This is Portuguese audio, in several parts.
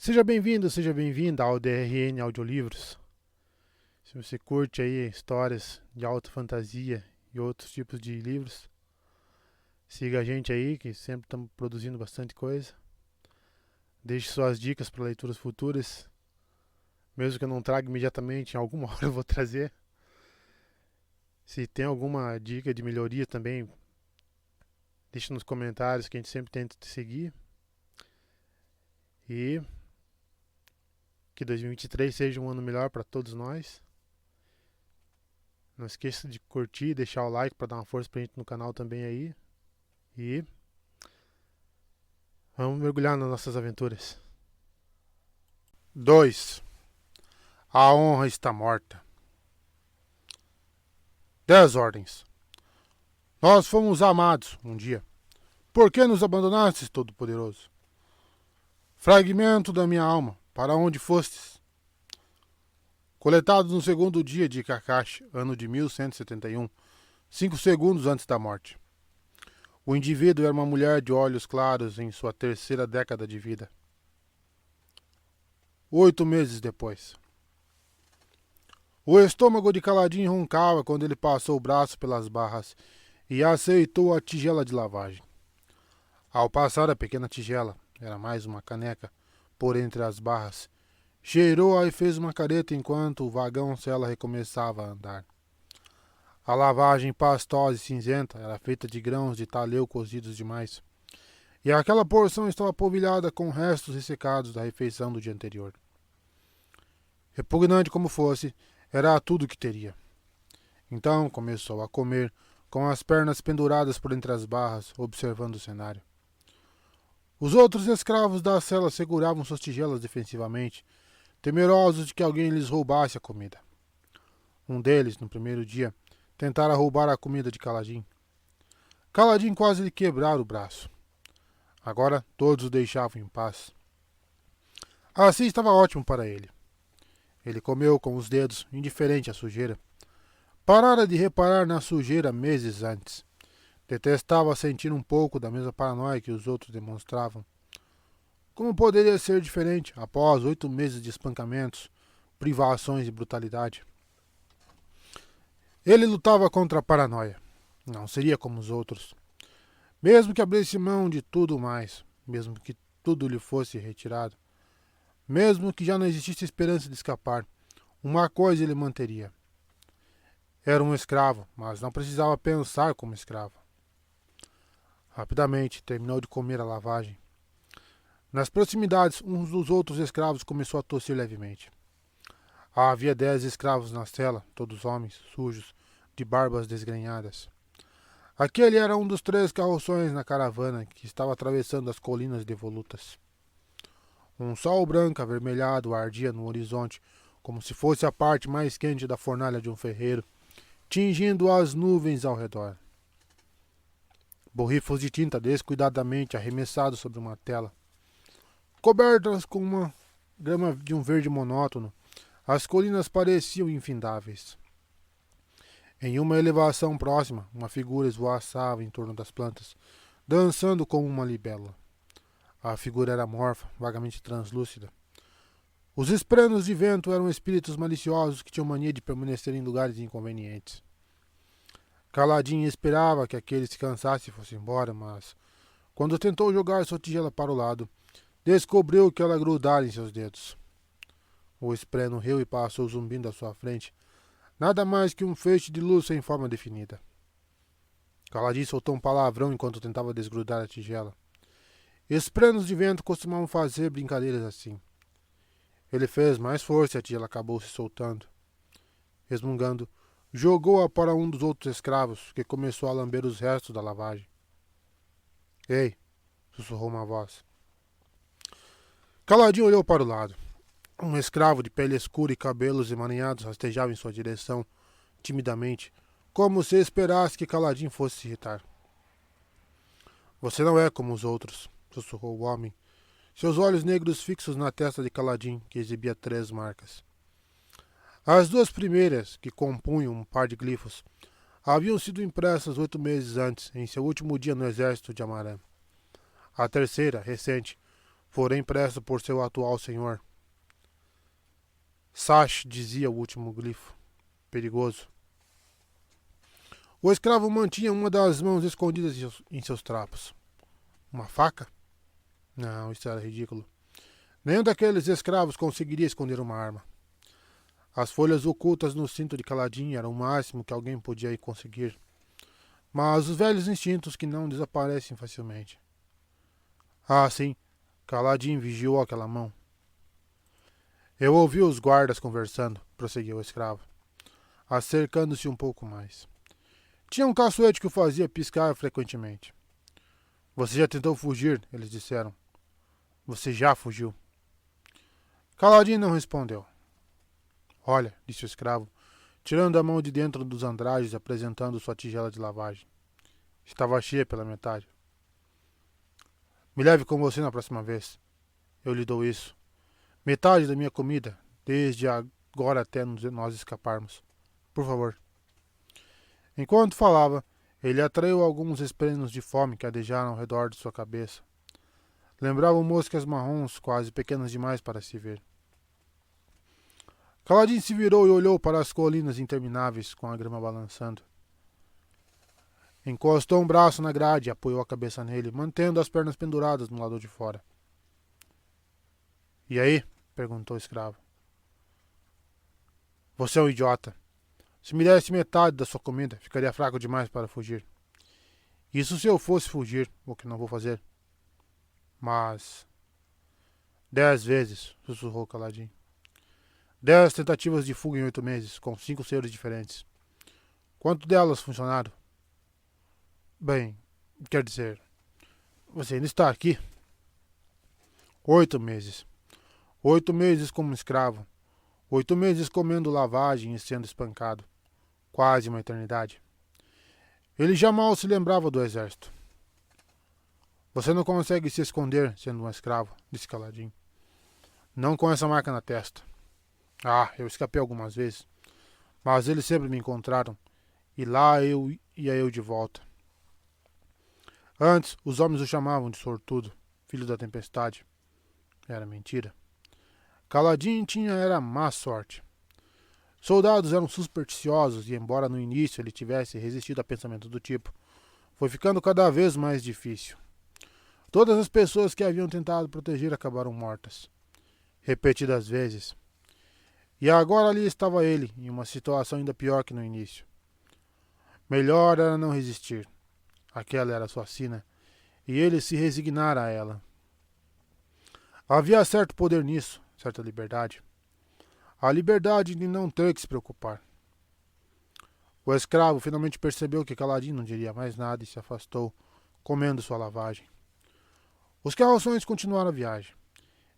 Seja bem-vindo, seja bem-vinda ao DRN Audiolivros. Se você curte aí histórias de alta fantasia e outros tipos de livros, siga a gente aí, que sempre estamos produzindo bastante coisa. Deixe suas dicas para leituras futuras, mesmo que eu não traga imediatamente, em alguma hora eu vou trazer. Se tem alguma dica de melhoria também, deixe nos comentários que a gente sempre tenta te seguir. E que 2023 seja um ano melhor para todos nós. Não esqueça de curtir e deixar o like para dar uma força pra gente no canal também aí. E vamos mergulhar nas nossas aventuras. 2. A honra está morta. 10 ordens. Nós fomos amados um dia. Por que nos abandonastes, Todo-Poderoso? Fragmento da minha alma, para onde fostes? Coletado no segundo dia de Kakashi, ano de 1171, 5 segundos antes da morte. O indivíduo era uma mulher de olhos claros em sua terceira década de vida. 8 meses depois. O estômago de Kaladin roncava quando ele passou o braço pelas barras e aceitou a tigela de lavagem. Ao passar a pequena tigela, era mais uma caneca, por entre as barras, cheirou-a e fez uma careta enquanto o vagão-cela recomeçava a andar. A lavagem pastosa e cinzenta era feita de grãos de taleu cozidos demais, e aquela porção estava polvilhada com restos ressecados da refeição do dia anterior. Repugnante como fosse, era tudo o que teria. Então começou a comer, com as pernas penduradas por entre as barras, observando o cenário. Os outros escravos da cela seguravam suas tigelas defensivamente, temerosos de que alguém lhes roubasse a comida. Um deles, no primeiro dia, tentara roubar a comida de Kaladin. Kaladin quase lhe quebrara o braço. Agora todos o deixavam em paz. Assim estava ótimo para ele. Ele comeu com os dedos, indiferente à sujeira. Parara de reparar na sujeira meses antes. Detestava sentir um pouco da mesma paranoia que os outros demonstravam. Como poderia ser diferente após 8 meses de espancamentos, privações e brutalidade? Ele lutava contra a paranoia. Não seria como os outros. Mesmo que abrisse mão de tudo mais, mesmo que tudo lhe fosse retirado, mesmo que já não existisse esperança de escapar, uma coisa ele manteria. Era um escravo, mas não precisava pensar como escravo. Rapidamente terminou de comer a lavagem. Nas proximidades, um dos outros escravos começou a tossir levemente. Havia 10 escravos na cela, todos homens, sujos, de barbas desgrenhadas. Aquele era um dos 3 carroções na caravana que estava atravessando as colinas devolutas. Um sol branco avermelhado ardia no horizonte, como se fosse a parte mais quente da fornalha de um ferreiro, tingindo as nuvens ao redor. Borrifos de tinta descuidadamente arremessados sobre uma tela. Cobertas com uma grama de um verde monótono, as colinas pareciam infindáveis. Em uma elevação próxima, uma figura esvoaçava em torno das plantas, dançando como uma libélula. A figura era amorfa, vagamente translúcida. Os espranos de vento eram espíritos maliciosos que tinham mania de permanecer em lugares inconvenientes. Kaladin esperava que aquele se cansasse e fosse embora, mas, quando tentou jogar sua tigela para o lado, descobriu que ela grudara em seus dedos. O espreno riu e passou zumbindo à sua frente, nada mais que um feixe de luz sem forma definida. Kaladin soltou um palavrão enquanto tentava desgrudar a tigela. Espranos de vento costumavam fazer brincadeiras assim. Ele fez mais força e a tigela acabou se soltando. Resmungando, jogou-a para um dos outros escravos, que começou a lamber os restos da lavagem. Ei! Sussurrou uma voz. Kaladin olhou para o lado. Um escravo de pele escura e cabelos emaranhados rastejava em sua direção, timidamente, como se esperasse que Kaladin fosse se irritar. Você não é como os outros, sussurrou o homem, seus olhos negros fixos na testa de Kaladin, que exibia 3 marcas. As 2 primeiras, que compunham um par de glifos, haviam sido impressas 8 meses antes, em seu último dia no exército de Amaran. A terceira, recente, porém presto por seu atual senhor. Sash, dizia o último glifo, perigoso. O escravo mantinha uma das mãos escondidas em seus trapos. Uma faca? Não, isso era ridículo. Nenhum daqueles escravos conseguiria esconder uma arma. As folhas ocultas no cinto de Kaladin eram o máximo que alguém podia conseguir. Mas os velhos instintos que não desaparecem facilmente. Ah, sim, Kaladin vigiou aquela mão. Eu ouvi os guardas conversando, prosseguiu o escravo, acercando-se um pouco mais. Tinha um caçoete que o fazia piscar frequentemente. Você já tentou fugir, eles disseram. Você já fugiu. Kaladin não respondeu. Olha, disse o escravo, tirando a mão de dentro dos andrajos e apresentando sua tigela de lavagem. Estava cheia pela metade. Me leve com você na próxima vez. Eu lhe dou isso. Metade da minha comida, desde agora até nós escaparmos. Por favor. Enquanto falava, ele atraiu alguns espelhos de fome que adejaram ao redor de sua cabeça. Lembravam moscas marrons, quase pequenas demais para se ver. Kaladin se virou e olhou para as colinas intermináveis, com a grama balançando. Encostou um braço na grade e apoiou a cabeça nele, mantendo as pernas penduradas no lado de fora. E aí? Perguntou o escravo. Você é um idiota. Se me desse metade da sua comida, ficaria fraco demais para fugir. Isso se eu fosse fugir, o que não vou fazer. Mas... 10 vezes, sussurrou Kaladin. 10 tentativas de fuga em 8 meses, com 5 seres diferentes. Quanto delas funcionaram? Bem, quer dizer... Você ainda está aqui? 8 meses. 8 meses como escravo. 8 meses comendo lavagem e sendo espancado. Quase uma eternidade. Ele já mal se lembrava do exército. Você não consegue se esconder sendo um escravo, disse Kaladin. Não com essa marca na testa. Ah, eu escapei algumas vezes. Mas eles sempre me encontraram. E lá ia eu de volta. Antes, os homens o chamavam de sortudo, filho da tempestade. Era mentira. Kaladin era má sorte. Soldados eram supersticiosos e, embora no início ele tivesse resistido a pensamentos do tipo, foi ficando cada vez mais difícil. Todas as pessoas que haviam tentado proteger acabaram mortas. Repetidas vezes. E agora ali estava ele, em uma situação ainda pior que no início. Melhor era não resistir. Aquela era sua sina, e ele se resignara a ela. Havia certo poder nisso, certa liberdade. A liberdade de não ter que se preocupar. O escravo finalmente percebeu que Kaladin não diria mais nada e se afastou, comendo sua lavagem. Os carroções continuaram a viagem.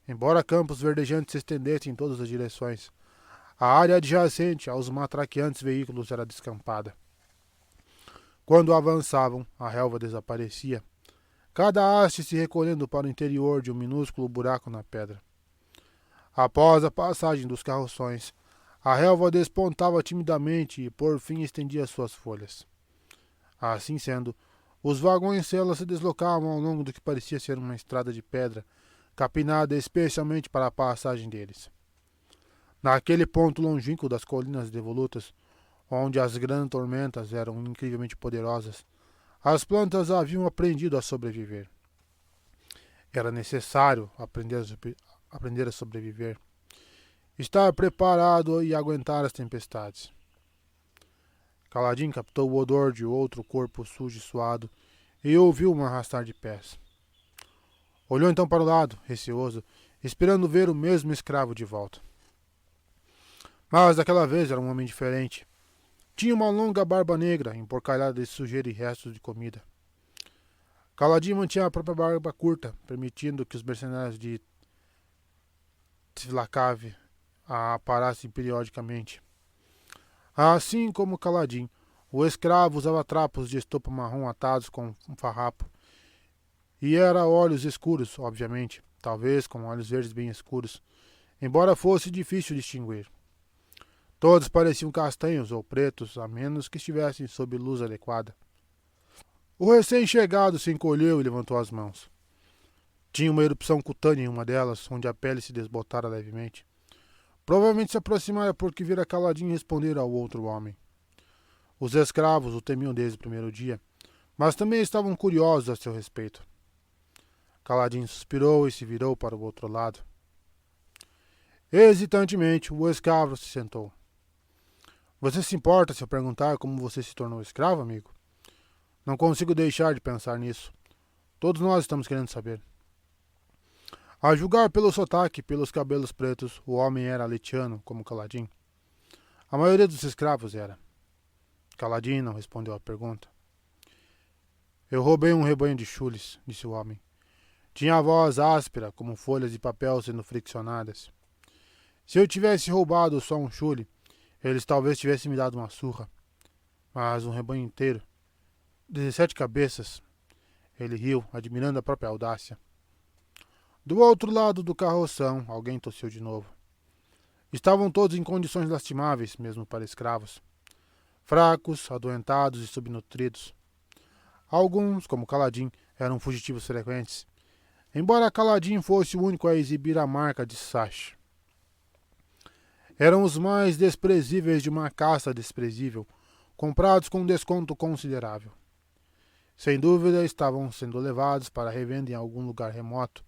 Embora campos verdejantes se estendessem em todas as direções, a área adjacente aos matraqueantes veículos era descampada. Quando avançavam, a relva desaparecia, cada haste se recolhendo para o interior de um minúsculo buraco na pedra. Após a passagem dos carroções, a relva despontava timidamente e por fim estendia suas folhas. Assim sendo, os vagões-cela se deslocavam ao longo do que parecia ser uma estrada de pedra, capinada especialmente para a passagem deles. Naquele ponto longínquo das colinas devolutas, onde as grandes tormentas eram incrivelmente poderosas, as plantas haviam aprendido a sobreviver. Era necessário aprender a sobreviver, estar preparado e aguentar as tempestades. Kaladin captou o odor de outro corpo sujo e suado e ouviu um arrastar de pés. Olhou então para o lado, receoso, esperando ver o mesmo escravo de volta. Mas daquela vez era um homem diferente. Tinha uma longa barba negra, emporcalhada de sujeira e restos de comida. Kaladin mantinha a própria barba curta, permitindo que os mercenários de Tzlakave a parassem periodicamente. Assim como Kaladin, o escravo usava trapos de estopa marrom atados com um farrapo. E era olhos escuros, obviamente, talvez com olhos verdes bem escuros, embora fosse difícil distinguir. Todos pareciam castanhos ou pretos, a menos que estivessem sob luz adequada. O recém-chegado se encolheu e levantou as mãos. Tinha uma erupção cutânea em uma delas, onde a pele se desbotara levemente. Provavelmente se aproximara porque vira Caladinho responder ao outro homem. Os escravos o temiam desde o primeiro dia, mas também estavam curiosos a seu respeito. Caladinho suspirou e se virou para o outro lado. Hesitantemente, o escravo se sentou. Você se importa se eu perguntar como você se tornou escravo, amigo? Não consigo deixar de pensar nisso. Todos nós estamos querendo saber. A julgar pelo sotaque e pelos cabelos pretos, o homem era litiano, como Caladinho. A maioria dos escravos era. Caladinho não respondeu à pergunta. Eu roubei um rebanho de chules, disse o homem. Tinha a voz áspera, como folhas de papel sendo friccionadas. Se eu tivesse roubado só um chule, eles talvez tivessem me dado uma surra. Mas um rebanho inteiro, 17 cabeças. Ele riu, admirando a própria audácia. Do outro lado do carroção, alguém tossiu de novo. Estavam todos em condições lastimáveis, mesmo para escravos. Fracos, adoentados e subnutridos. Alguns, como Caladinho, eram fugitivos frequentes, embora Caladinho fosse o único a exibir a marca de Sash. Eram os mais desprezíveis de uma caça desprezível, comprados com um desconto considerável. Sem dúvida, estavam sendo levados para revenda em algum lugar remoto,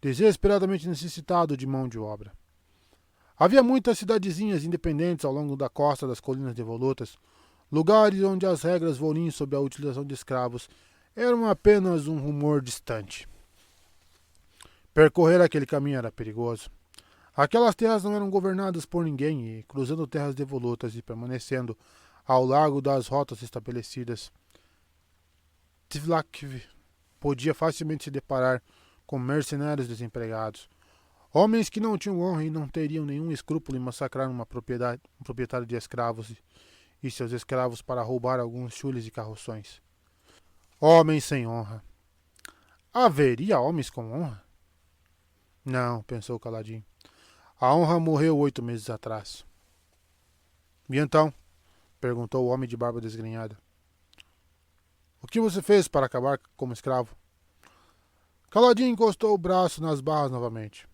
desesperadamente necessitado de mão de obra. Havia muitas cidadezinhas independentes ao longo da costa das colinas devolutas, lugares onde as regras volim sobre a utilização de escravos eram apenas um rumor distante. Percorrer aquele caminho era perigoso. Aquelas terras não eram governadas por ninguém e, cruzando terras devolutas e permanecendo ao largo das rotas estabelecidas, Tivlak podia facilmente se deparar com mercenários desempregados, homens que não tinham honra e não teriam nenhum escrúpulo em massacrar um proprietário de escravos e seus escravos para roubar alguns chules e carroções. Homens sem honra. Haveria homens com honra? Não, pensou Caladinho. A honra morreu 8 meses atrás. E então? Perguntou o homem de barba desgrenhada. O que você fez para acabar como escravo? Caladinho encostou o braço nas barras novamente.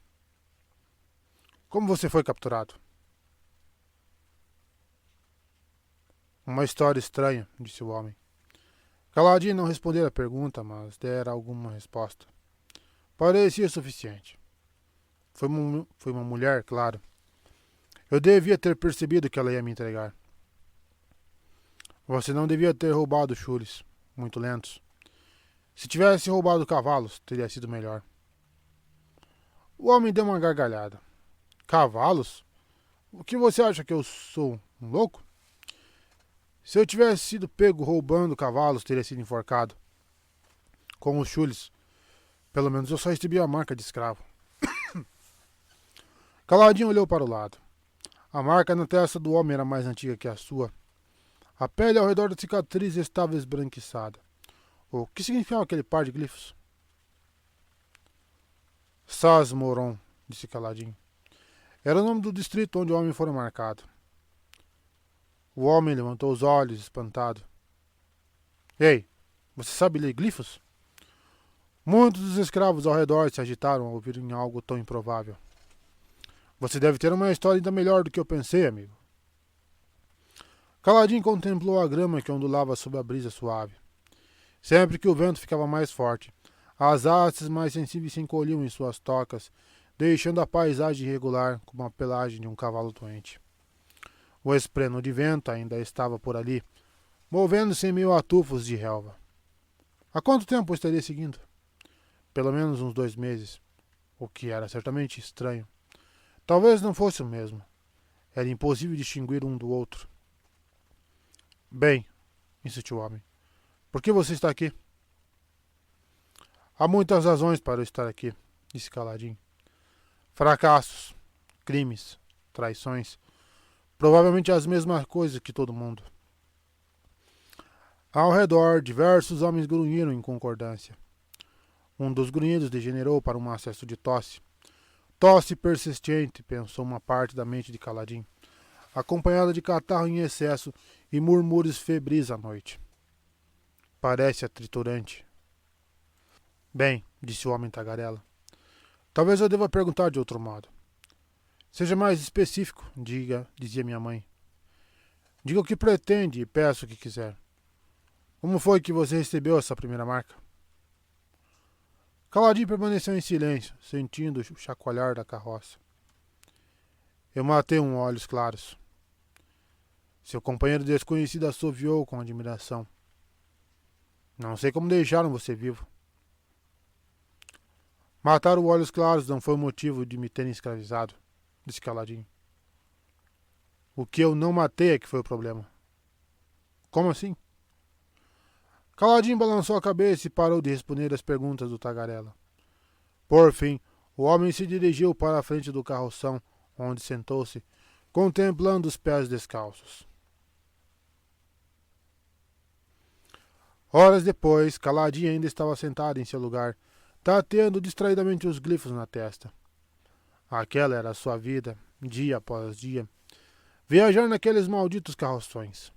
Como você foi capturado? Uma história estranha, disse o homem. Caladinho não respondeu a pergunta, mas dera alguma resposta. Parecia suficiente. Foi uma mulher, claro. Eu devia ter percebido que ela ia me entregar. Você não devia ter roubado chules, muito lentos. Se tivesse roubado cavalos, teria sido melhor. O homem deu uma gargalhada. Cavalos? O que você acha que eu sou, um louco? Se eu tivesse sido pego roubando cavalos, teria sido enforcado. Com os chules. Pelo menos eu só recebi a marca de escravo. Caladinho olhou para o lado. A marca na testa do homem era mais antiga que a sua. A pele ao redor da cicatriz estava esbranquiçada. O que significava aquele par de glifos? Sasmoron, disse Caladinho. Era o nome do distrito onde o homem fora marcado. O homem levantou os olhos, espantado. Ei, você sabe ler glifos? Muitos dos escravos ao redor se agitaram ao ouvirem algo tão improvável. Você deve ter uma história ainda melhor do que eu pensei, amigo. Caladinho contemplou a grama que ondulava sob a brisa suave. Sempre que o vento ficava mais forte, as hastes mais sensíveis se encolhiam em suas tocas, deixando a paisagem irregular como a pelagem de um cavalo doente. O espreno de vento ainda estava por ali, movendo-se em meio a tufos de relva. Há quanto tempo eu estaria seguindo? Pelo menos uns 2 meses, o que era certamente estranho. Talvez não fosse o mesmo. Era impossível distinguir um do outro. Bem, insistiu o homem, por que você está aqui? Há muitas razões para eu estar aqui, disse Caladinho. Fracassos, crimes, traições, provavelmente as mesmas coisas que todo mundo. Ao redor, diversos homens grunhiram em concordância. Um dos grunhidos degenerou para um acesso de tosse. Tosse persistente, pensou uma parte da mente de Caladinho, acompanhada de catarro em excesso e murmúrios febris à noite. Parece atriturante. Bem, disse o homem tagarela. Talvez eu deva perguntar de outro modo. Seja mais específico, dizia minha mãe. Diga o que pretende e peça o que quiser. Como foi que você recebeu essa primeira marca? Caladinho permaneceu em silêncio, sentindo o chacoalhar da carroça. Eu matei um Olhos Claros. Seu companheiro desconhecido assoviou com admiração. Não sei como deixaram você vivo. Matar o Olhos Claros não foi o motivo de me terem escravizado, disse Caladinho. O que eu não matei é que foi o problema. Como assim? Caladinho balançou a cabeça e parou de responder às perguntas do tagarela. Por fim, o homem se dirigiu para a frente do carroção, onde sentou-se, contemplando os pés descalços. Horas depois, Caladinho ainda estava sentado em seu lugar, tateando distraidamente os glifos na testa. Aquela era a sua vida, dia após dia. Viajar naqueles malditos carroções.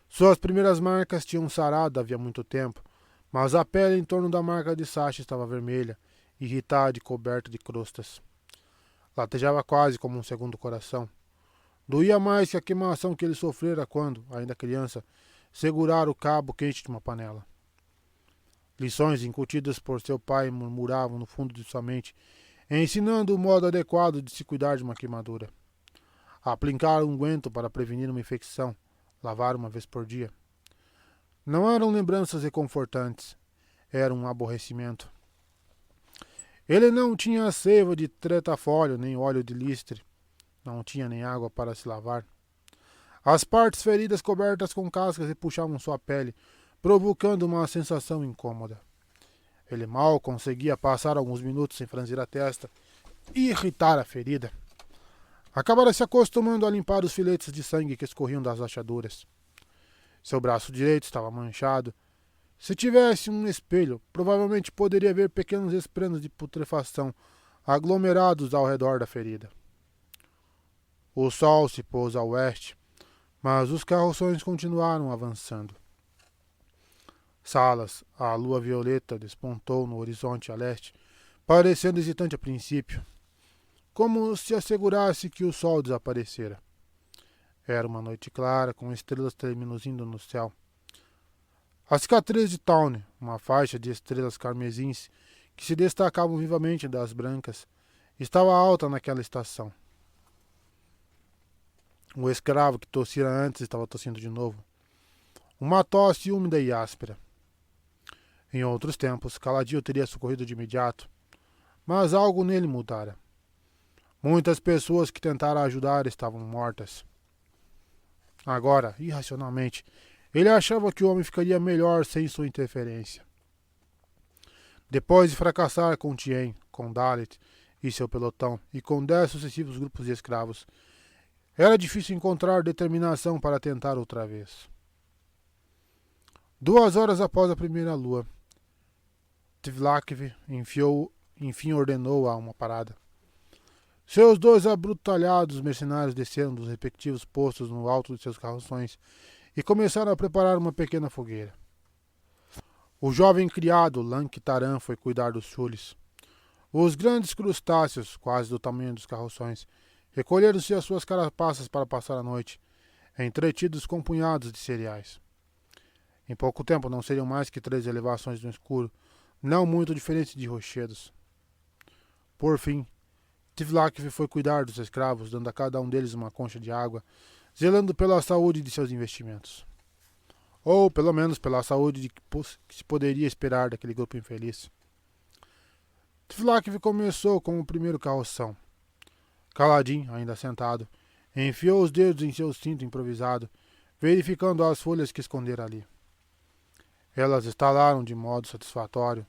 Suas primeiras marcas tinham sarado havia muito tempo, mas a pele em torno da marca de Sasha estava vermelha, irritada e coberta de crostas. Latejava quase como um segundo coração. Doía mais que a queimação que ele sofrera quando, ainda criança, segurara o cabo quente de uma panela. Lições incutidas por seu pai murmuravam no fundo de sua mente, ensinando o modo adequado de se cuidar de uma queimadura. Aplicar unguento para prevenir uma infecção, lavar uma vez por dia. Não eram lembranças reconfortantes, era um aborrecimento. Ele não tinha seiva de tretafólio nem óleo de listre, não tinha nem água para se lavar. As partes feridas cobertas com cascas repuxavam sua pele, provocando uma sensação incômoda. Ele mal conseguia passar alguns minutos sem franzir a testa e irritar a ferida. Acabara se acostumando a limpar os filetes de sangue que escorriam das rachaduras. Seu braço direito estava manchado. Se tivesse um espelho, provavelmente poderia ver pequenos esprenos de putrefação aglomerados ao redor da ferida. O sol se pôs a oeste, mas os carroções continuaram avançando. Salas, a lua violeta despontou no horizonte a leste, parecendo hesitante a princípio, como se assegurasse que o sol desaparecera. Era uma noite clara, com estrelas tremeluzindo no céu. A cicatriz de Tawny, uma faixa de estrelas carmesins que se destacavam vivamente das brancas, estava alta naquela estação. O escravo que tossira antes estava tossindo de novo. Uma tosse úmida e áspera. Em outros tempos, Caladinho teria socorrido de imediato, mas algo nele mudara. Muitas pessoas que tentaram ajudar estavam mortas. Agora, irracionalmente, ele achava que o homem ficaria melhor sem sua interferência. Depois de fracassar com Tien, com Dalit e seu pelotão, e com 10 sucessivos grupos de escravos, era difícil encontrar determinação para tentar outra vez. 2 horas após a primeira lua, Tvlakv enfim ordenou a uma parada. Seus 2 abrutalhados mercenários desceram dos respectivos postos no alto de seus carroções e começaram a preparar uma pequena fogueira. O jovem criado Lank Taran foi cuidar dos chules. Os grandes crustáceos, quase do tamanho dos carroções, recolheram-se às suas carapaças para passar a noite, entretidos com punhados de cereais. Em pouco tempo não seriam mais que 3 elevações no escuro, não muito diferentes de rochedos. Por fim, Tvlakv foi cuidar dos escravos, dando a cada um deles uma concha de água, zelando pela saúde de seus investimentos. Ou, pelo menos, pela saúde que se poderia esperar daquele grupo infeliz. Tvlakv começou com o primeiro carroção. Caladinho, ainda sentado, enfiou os dedos em seu cinto improvisado, verificando as folhas que escondera ali. Elas estalaram de modo satisfatório,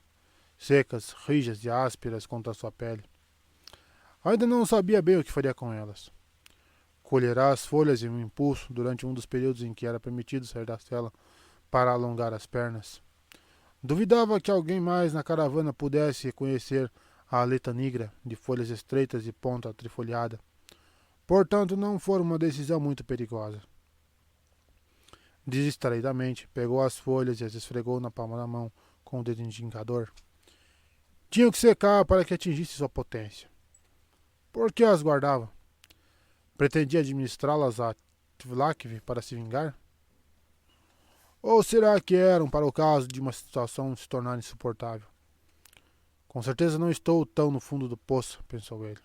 secas, rijas e ásperas contra sua pele. Ainda não sabia bem o que faria com elas. Colherá as folhas em um impulso durante um dos períodos em que era permitido sair da cela para alongar as pernas. Duvidava que alguém mais na caravana pudesse reconhecer a aleta negra de folhas estreitas e ponta trifoliada. Portanto, não foi uma decisão muito perigosa. Distraidamente, pegou as folhas e as esfregou na palma da mão com o dedo indicador. Tinham que secar para que atingisse sua potência. Por que as guardava? Pretendia administrá-las a Tvlakv para se vingar? Ou será que eram para o caso de uma situação se tornar insuportável? Com certeza não estou tão no fundo do poço, pensou ele.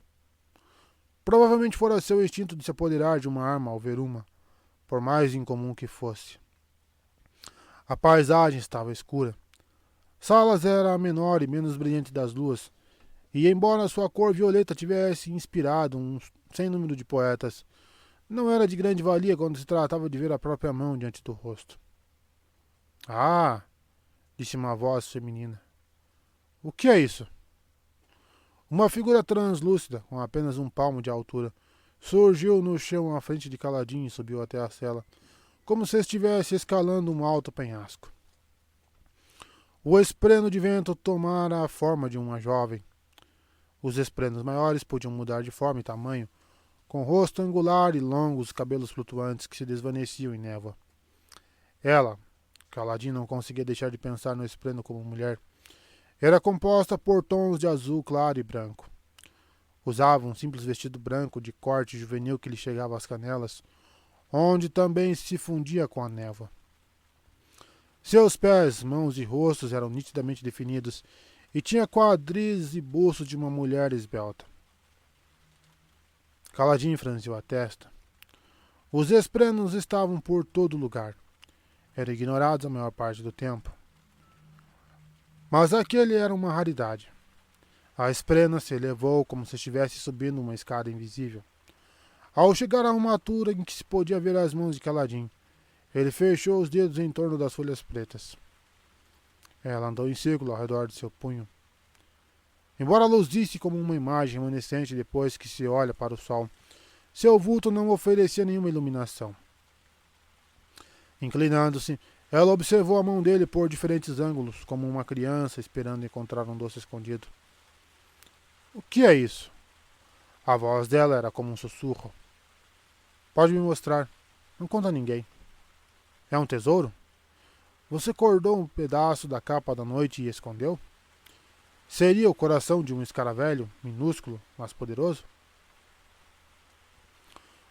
Provavelmente fora seu instinto de se apoderar de uma arma ao ver uma, por mais incomum que fosse. A paisagem estava escura. Salas era a menor e menos brilhante das luas, e embora sua cor violeta tivesse inspirado um sem número de poetas, não era de grande valia quando se tratava de ver a própria mão diante do rosto. Ah, disse uma voz feminina. O que é isso? Uma figura translúcida, com apenas um palmo de altura, surgiu no chão à frente de Caladinho e subiu até a cela, como se estivesse escalando um alto penhasco. O espreno de vento tomara a forma de uma jovem. Os esprenos maiores podiam mudar de forma e tamanho, com rosto angular e longos cabelos flutuantes que se desvaneciam em névoa. Ela, Caladinho não conseguia deixar de pensar no espreno como mulher, era composta por tons de azul claro e branco. Usava um simples vestido branco de corte juvenil que lhe chegava às canelas, onde também se fundia com a névoa. Seus pés, mãos e rostos eram nitidamente definidos e tinha quadris e busto de uma mulher esbelta. Caladinho franziu a testa. Os esprenos estavam por todo lugar. Eram ignorados a maior parte do tempo. Mas aquele era uma raridade. A esprena se elevou como se estivesse subindo uma escada invisível. Ao chegar a uma altura em que se podia ver as mãos de Caladinho, ele fechou os dedos em torno das folhas pretas. Ela andou em círculo ao redor de seu punho. Embora luzisse como uma imagem remanescente depois que se olha para o sol, seu vulto não oferecia nenhuma iluminação. Inclinando-se, ela observou a mão dele por diferentes ângulos, como uma criança esperando encontrar um doce escondido. O que é isso? A voz dela era como um sussurro. Pode me mostrar. Não conta a ninguém. É um tesouro? Você cortou um pedaço da capa da noite e escondeu? Seria o coração de um escaravelho, minúsculo, mas poderoso?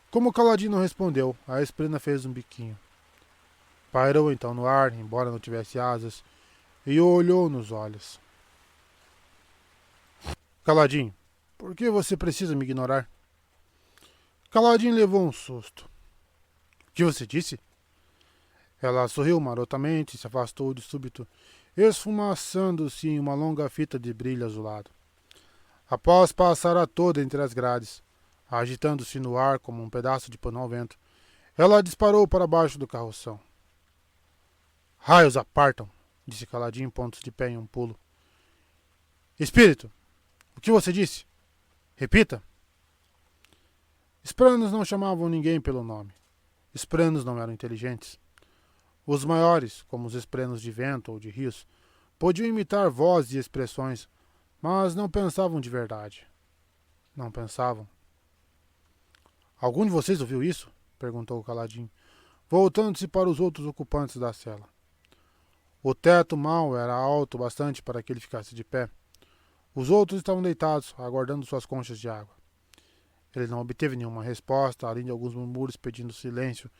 Como Caladinho não respondeu, a esprena fez um biquinho. Pairou então no ar, embora não tivesse asas, e o olhou nos olhos. Caladinho, por que você precisa me ignorar? Caladinho levou um susto. O que você disse? Ela sorriu marotamente e se afastou de súbito, esfumaçando-se em uma longa fita de brilho azulado. Após passar a toda entre as grades, agitando-se no ar como um pedaço de pano ao vento, ela disparou para baixo do carroção. Raios apartam, disse Caladinho, pontos de pé em um pulo. Espírito, o que você disse? Repita. Espranos não chamavam ninguém pelo nome. Espranos não eram inteligentes. Os maiores, como os esprenos de vento ou de rios, podiam imitar vozes e expressões, mas não pensavam de verdade. Não pensavam. Algum de vocês ouviu isso? Perguntou o Caladinho, voltando-se para os outros ocupantes da cela. O teto mau era alto bastante para que ele ficasse de pé. Os outros estavam deitados, aguardando suas conchas de água. Ele não obteve nenhuma resposta, além de alguns murmúrios pedindo silêncio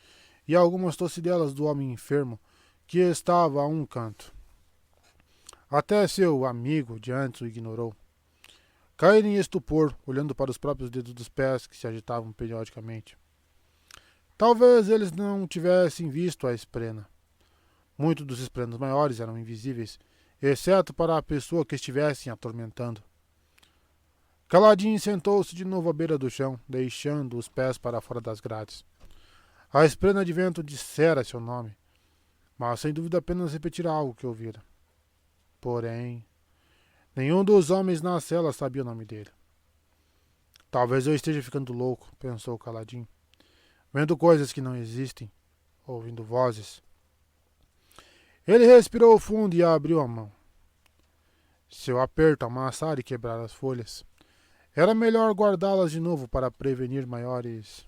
e algumas tossidelas do homem enfermo, que estava a um canto. Até seu amigo de antes o ignorou. Caíra em estupor, olhando para os próprios dedos dos pés que se agitavam periodicamente. Talvez eles não tivessem visto a esprena. Muitos dos esprenos maiores eram invisíveis, exceto para a pessoa que estivessem atormentando. Caladinho sentou-se de novo à beira do chão, deixando os pés para fora das grades. A esprena de vento dissera seu nome, mas sem dúvida apenas repetira algo que ouvira. Porém, nenhum dos homens na cela sabia o nome dele. Talvez eu esteja ficando louco, pensou Caladinho, vendo coisas que não existem, ouvindo vozes. Ele respirou fundo e abriu a mão. Seu aperto amassar e quebrar as folhas. Era melhor guardá-las de novo para prevenir maiores...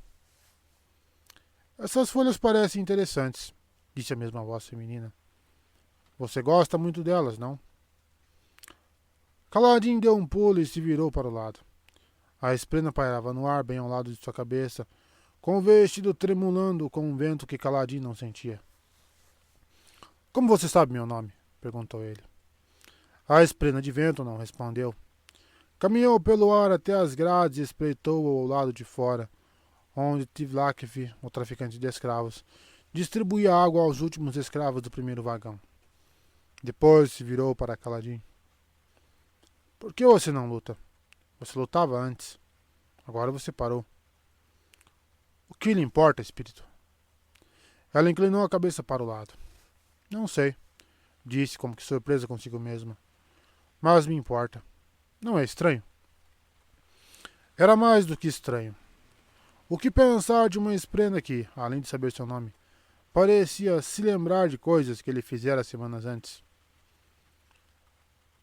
Essas folhas parecem interessantes, disse a mesma voz feminina. Você gosta muito delas, não? Kaladin deu um pulo e se virou para o lado. A esplêndida pairava no ar bem ao lado de sua cabeça, com o vestido tremulando com um vento que Kaladin não sentia. Como você sabe meu nome? Perguntou ele. A esplêndida de vento não respondeu. Caminhou pelo ar até as grades e espreitou ao lado de fora, onde Tivlakv, o traficante de escravos, distribuía água aos últimos escravos do primeiro vagão. Depois se virou para Kaladin. Por que você não luta? Você lutava antes. Agora você parou. O que lhe importa, espírito? Ela inclinou a cabeça para o lado. Não sei, disse como que surpresa consigo mesma. Mas me importa. Não é estranho? Era mais do que estranho. O que pensar de uma esplêndida que, além de saber seu nome, parecia se lembrar de coisas que ele fizera semanas antes?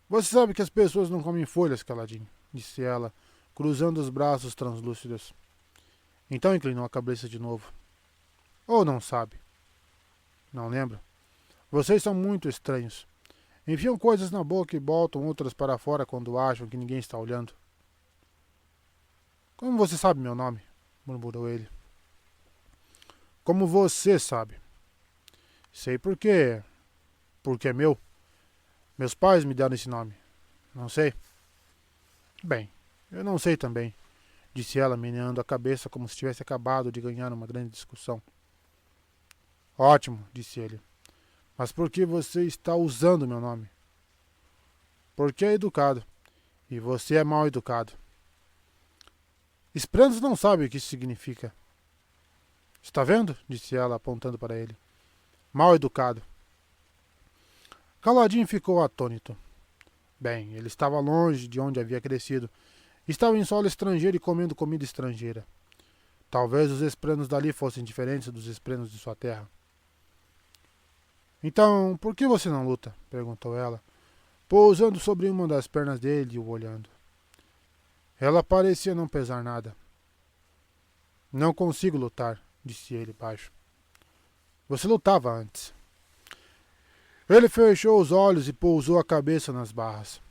Você sabe que as pessoas não comem folhas, Kaladin, disse ela, cruzando os braços translúcidos. Então inclinou a cabeça de novo. Ou não sabe? Não lembro. Vocês são muito estranhos. Enfiam coisas na boca e botam outras para fora quando acham que ninguém está olhando. Como você sabe meu nome? Murmurou ele. Como você sabe? Sei por quê. Porque é meu. Meus pais me deram esse nome. Não sei. Bem, eu não sei também, disse ela, meneando a cabeça como se tivesse acabado de ganhar uma grande discussão. Ótimo, disse ele. Mas por que você está usando meu nome? Porque é educado. E você é mal educado. Esperantos não sabe o que isso significa. Está vendo? Disse ela, apontando para ele. Mal educado. Kaladin ficou atônito. Bem, ele estava longe de onde havia crescido. Estava em solo estrangeiro e comendo comida estrangeira. Talvez os esplanos dali fossem diferentes dos esplanos de sua terra. Então, por que você não luta? Perguntou ela, pousando sobre uma das pernas dele e o olhando. Ela parecia não pesar nada. Não consigo lutar, disse ele baixo. Você lutava antes. Ele fechou os olhos e pousou a cabeça nas barras.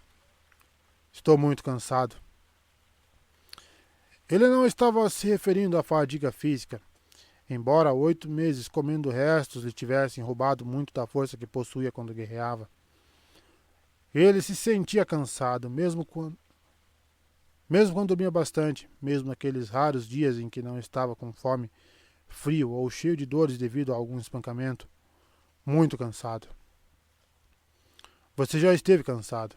Estou muito cansado. Ele não estava se referindo à fadiga física, embora 8 meses comendo restos lhe tivessem roubado muito da força que possuía quando guerreava. Ele se sentia cansado, mesmo quando dormia bastante, mesmo naqueles raros dias em que não estava com fome, frio ou cheio de dores devido a algum espancamento. Muito cansado. Você já esteve cansado.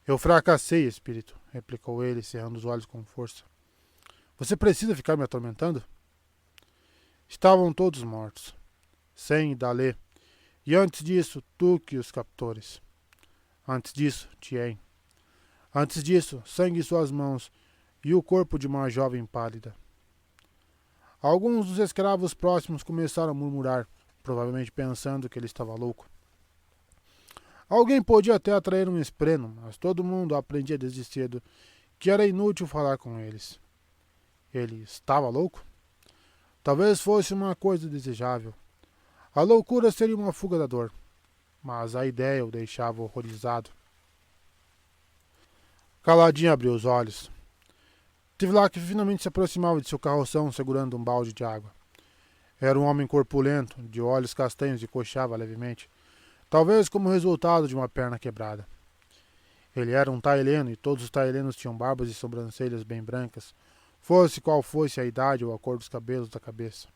Eu fracassei, espírito, replicou ele, cerrando os olhos com força. Você precisa ficar me atormentando? Estavam todos mortos. Sem e Dalê. E antes disso, Tuque e os captores. Antes disso, Tien. Antes disso, sangue em suas mãos e o corpo de uma jovem pálida. Alguns dos escravos próximos começaram a murmurar, provavelmente pensando que ele estava louco. Alguém podia até atrair um espreno, mas todo mundo aprendia desde cedo que era inútil falar com eles. Ele estava louco? Talvez fosse uma coisa desejável. A loucura seria uma fuga da dor, mas a ideia o deixava horrorizado. Kaladin abriu os olhos. Tivlak finalmente se aproximava de seu carroção segurando um balde de água. Era um homem corpulento, de olhos castanhos e coxava levemente, talvez como resultado de uma perna quebrada. Ele era um taileno e todos os tailenos tinham barbas e sobrancelhas bem brancas, fosse qual fosse a idade ou a cor dos cabelos da cabeça.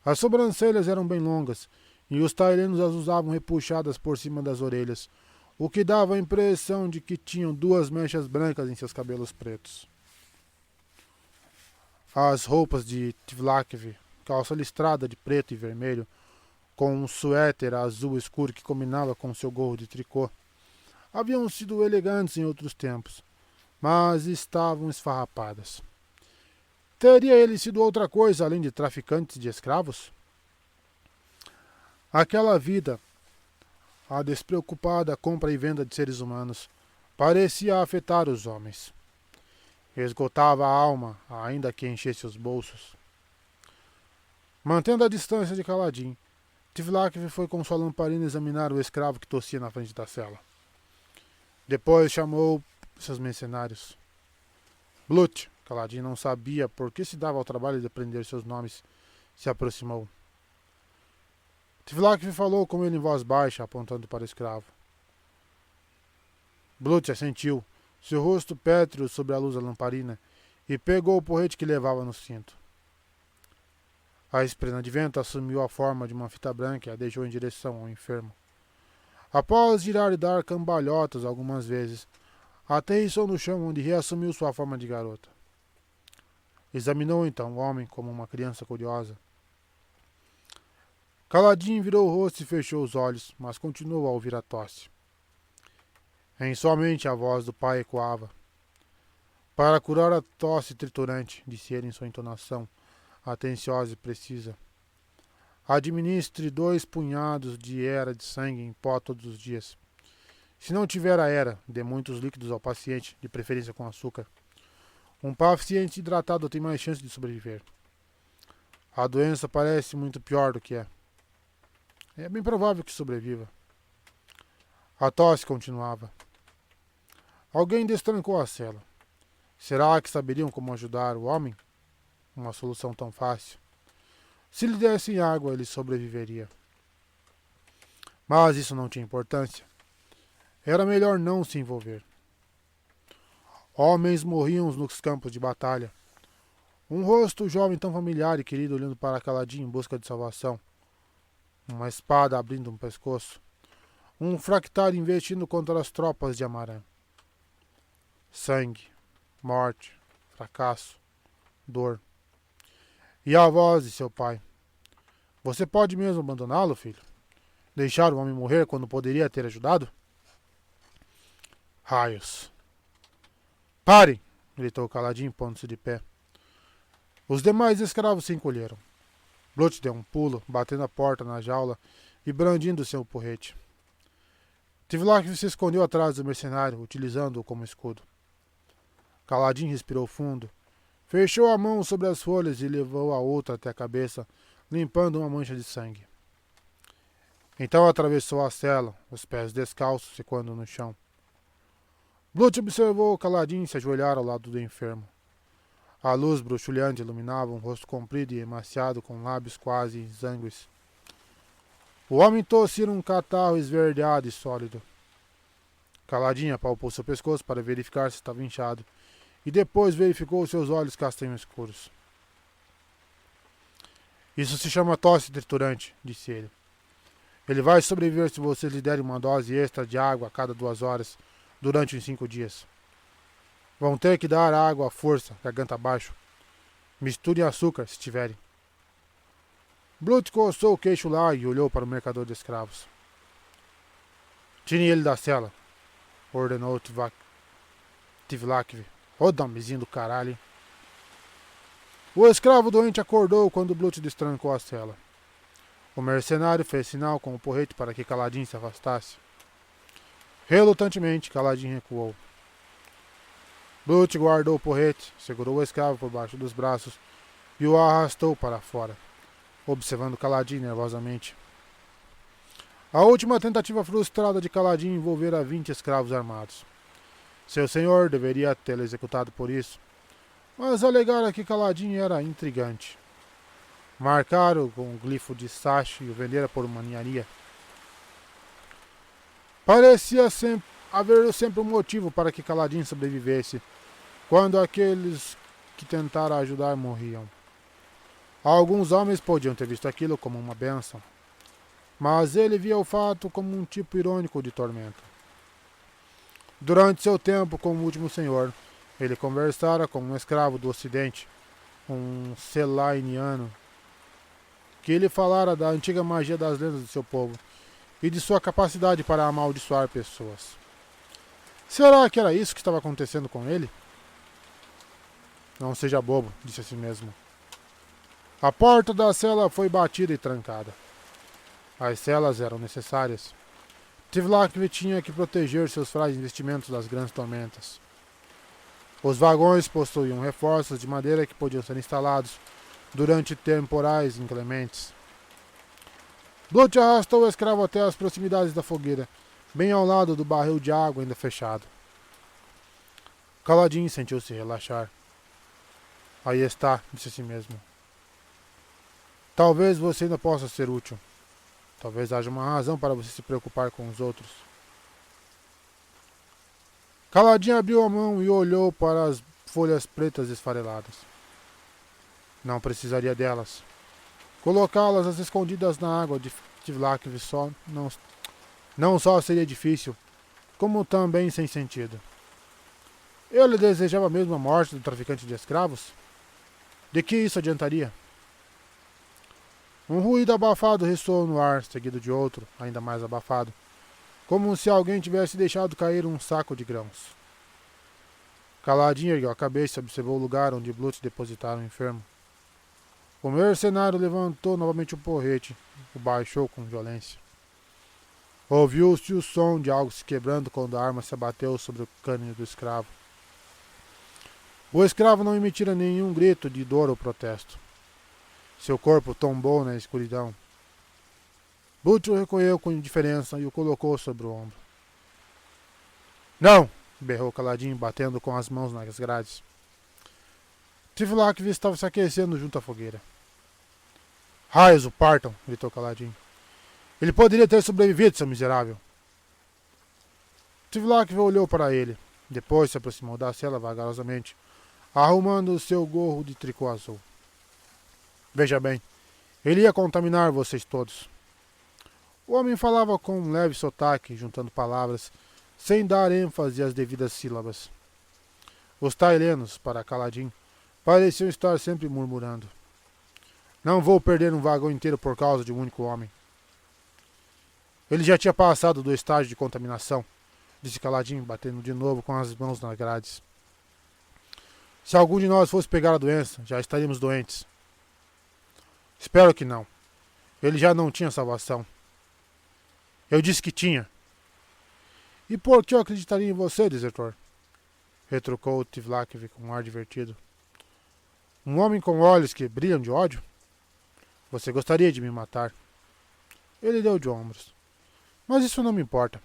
As sobrancelhas eram bem longas e os tailenos as usavam repuxadas por cima das orelhas, o que dava a impressão de que tinham 2 mechas brancas em seus cabelos pretos. As roupas de Tivlakv, calça listrada de preto e vermelho, com um suéter azul escuro que combinava com seu gorro de tricô, haviam sido elegantes em outros tempos, mas estavam esfarrapadas. Teria ele sido outra coisa além de traficante de escravos? Aquela vida, a despreocupada compra e venda de seres humanos, parecia afetar os homens. Esgotava a alma, ainda que enchesse os bolsos. Mantendo a distância de Kaladin, Tivlakv foi com sua lamparina examinar o escravo que tossia na frente da cela. Depois chamou seus mercenários. Blut, Kaladin não sabia por que se dava ao trabalho de aprender seus nomes, se aproximou. Tivlak falou com ele em voz baixa, apontando para o escravo. Blut assentiu, seu rosto pétreo sob a luz da lamparina, e pegou o porrete que levava no cinto. A esprena de vento assumiu a forma de uma fita branca e a deixou em direção ao enfermo. Após girar e dar cambalhotas algumas vezes, aterrissou no chão onde reassumiu sua forma de garota. Examinou então o homem como uma criança curiosa. Kaladin virou o rosto e fechou os olhos, mas continuou a ouvir a tosse. Em sua mente a voz do pai ecoava. Para curar a tosse triturante, disse ele em sua entonação, atenciosa e precisa. Administre 2 punhados de era de sangue em pó todos os dias. Se não tiver a era, dê muitos líquidos ao paciente, de preferência com açúcar. Um paciente hidratado tem mais chance de sobreviver. A doença parece muito pior do que é. É bem provável que sobreviva. A tosse continuava. Alguém destrancou a cela. Será que saberiam como ajudar o homem? Uma solução tão fácil. Se lhe dessem água, ele sobreviveria. Mas isso não tinha importância. Era melhor não se envolver. Homens morriam nos campos de batalha. Um rosto jovem tão familiar e querido olhando para Kaladin em busca de salvação. Uma espada abrindo um pescoço. Um fractal investindo contra as tropas de Amaran. Sangue, morte, fracasso, dor. E a voz de seu pai. Você pode mesmo abandoná-lo, filho? Deixar o homem morrer quando poderia ter ajudado? Raios. Parem! Gritou Kaladin, pondo-se de pé. Os demais escravos se encolheram. Blut deu um pulo, batendo a porta na jaula e brandindo seu porrete. Tivlak se escondeu atrás do mercenário, utilizando-o como escudo. Kaladin respirou fundo, fechou a mão sobre as folhas e levou a outra até a cabeça, limpando uma mancha de sangue. Então atravessou a cela, os pés descalços secando no chão. Blut observou Kaladin se ajoelhar ao lado do enfermo. A luz bruxulhante iluminava um rosto comprido e emaciado com lábios quase exangües. O homem tossia um catarro esverdeado e sólido. Kaladin apalpou seu pescoço para verificar se estava inchado e depois verificou seus olhos castanhos escuros. Isso se chama tosse triturante, disse ele. Ele vai sobreviver se você lhe der uma dose extra de água a cada 2 horas durante uns 5 dias. Vão ter que dar água à força, garganta abaixo. Misturem açúcar, se tiverem. Blut coçou o queixo lá e olhou para o mercador de escravos. Tire ele da cela, ordenou Tivlak. Ô damezinho do caralho. O escravo doente acordou quando Blut destrancou a cela. O mercenário fez sinal com o porrete para que Kaladin se afastasse. Relutantemente, Kaladin recuou. Blut guardou o porrete, segurou o escravo por baixo dos braços e o arrastou para fora, observando Kaladin nervosamente. A última tentativa frustrada de Kaladin envolvera 20 escravos armados. Seu senhor deveria tê-lo executado por isso, mas alegara que Kaladin era intrigante. Marcaram com o glifo de Sash e o vendera por uma ninharia. Parecia haver sempre um motivo para que Kaladin sobrevivesse, quando aqueles que tentaram ajudar morriam. Alguns homens podiam ter visto aquilo como uma bênção, mas ele via o fato como um tipo irônico de tormento. Durante seu tempo como último senhor, ele conversara com um escravo do ocidente, um Selainiano, que lhe falara da antiga magia das lendas do seu povo e de sua capacidade para amaldiçoar pessoas. Será que era isso que estava acontecendo com ele? Não seja bobo, disse a si mesmo. A porta da cela foi batida e trancada. As celas eram necessárias. Tivlak tinha que proteger seus frágeis investimentos das grandes tormentas. Os vagões possuíam reforços de madeira que podiam ser instalados durante temporais inclementes. Blut arrastou o escravo até as proximidades da fogueira, bem ao lado do barril de água ainda fechado. Caladinho sentiu-se relaxar. Aí está, disse a si mesmo. Talvez você ainda possa ser útil. Talvez haja uma razão para você se preocupar com os outros. Caladinho abriu a mão e olhou para as folhas pretas esfareladas. Não precisaria delas. Colocá-las às escondidas na água de Tivlak não só seria difícil, como também sem sentido. Ele desejava mesmo a morte do traficante de escravos? De que isso adiantaria? Um ruído abafado ressoou no ar, seguido de outro, ainda mais abafado, como se alguém tivesse deixado cair um saco de grãos. Caladinho ergueu a cabeça e observou o lugar onde Blut depositara o enfermo. O mercenário levantou novamente o porrete, o baixou com violência. Ouviu-se o som de algo se quebrando quando a arma se abateu sobre o crânio do escravo. O escravo não emitira nenhum grito de dor ou protesto. Seu corpo tombou na escuridão. Blut o recolheu com indiferença e o colocou sobre o ombro. Não! Berrou Caladinho, batendo com as mãos nas grades. Tivlak estava se aquecendo junto à fogueira. Raios o partam! Gritou Caladinho. Ele poderia ter sobrevivido, seu miserável! Tivlak olhou para ele. Depois se aproximou da cela vagarosamente, arrumando o seu gorro de tricô azul. Veja bem, ele ia contaminar vocês todos. O homem falava com um leve sotaque, juntando palavras, sem dar ênfase às devidas sílabas. Os tailenos, para Caladinho, pareciam estar sempre murmurando. Não vou perder um vagão inteiro por causa de um único homem. Ele já tinha passado do estágio de contaminação, disse Caladinho, batendo de novo com as mãos nas grades. Se algum de nós fosse pegar a doença, já estaríamos doentes. Espero que não. Ele já não tinha salvação. Eu disse que tinha. E por que eu acreditaria em você, desertor? Retrucou Tivlak com um ar divertido. Um homem com olhos que brilham de ódio? Você gostaria de me matar? Ele deu de ombros. Mas isso não me importa.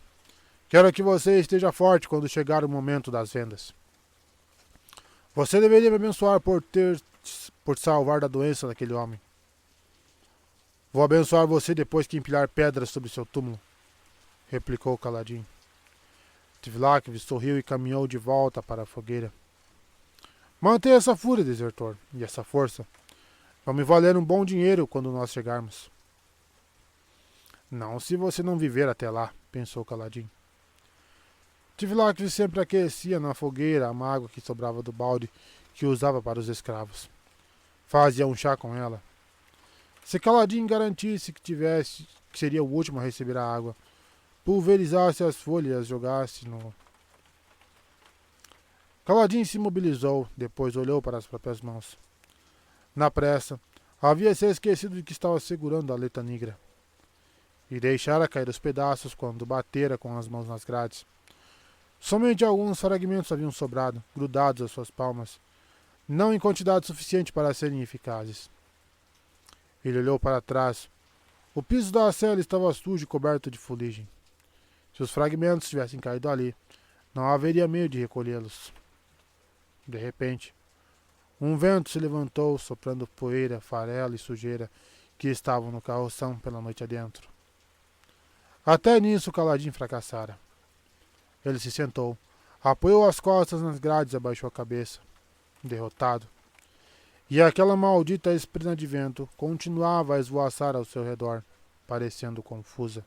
Quero que você esteja forte quando chegar o momento das vendas. Você deveria me abençoar por salvar da doença daquele homem. Vou abençoar você depois que empilhar pedras sobre seu túmulo, replicou Caladinho. Tivlak sorriu e caminhou de volta para a fogueira. Mantenha essa fúria, desertor, e essa força. Vão me valer um bom dinheiro quando nós chegarmos. Não se você não viver até lá, pensou Caladinho. Tivlak sempre aquecia na fogueira a mágoa que sobrava do balde que usava para os escravos. Fazia um chá com ela. Se Caladinho garantisse que seria o último a receber a água, pulverizasse as folhas e as jogasse no... Caladinho se imobilizou, depois olhou para as próprias mãos. Na pressa, havia se esquecido de que estava segurando a letra negra. E deixara cair os pedaços quando batera com as mãos nas grades. Somente alguns fragmentos haviam sobrado, grudados às suas palmas, não em quantidade suficiente para serem eficazes. Ele olhou para trás. O piso da cela estava sujo e coberto de fuligem. Se os fragmentos tivessem caído ali, não haveria meio de recolhê-los. De repente, um vento se levantou, soprando poeira, farelo e sujeira que estavam no carroção pela noite adentro. Até nisso Caladinho fracassara. Ele se sentou, apoiou as costas nas grades e abaixou a cabeça, derrotado. E aquela maldita esprina de vento continuava a esvoaçar ao seu redor, parecendo confusa.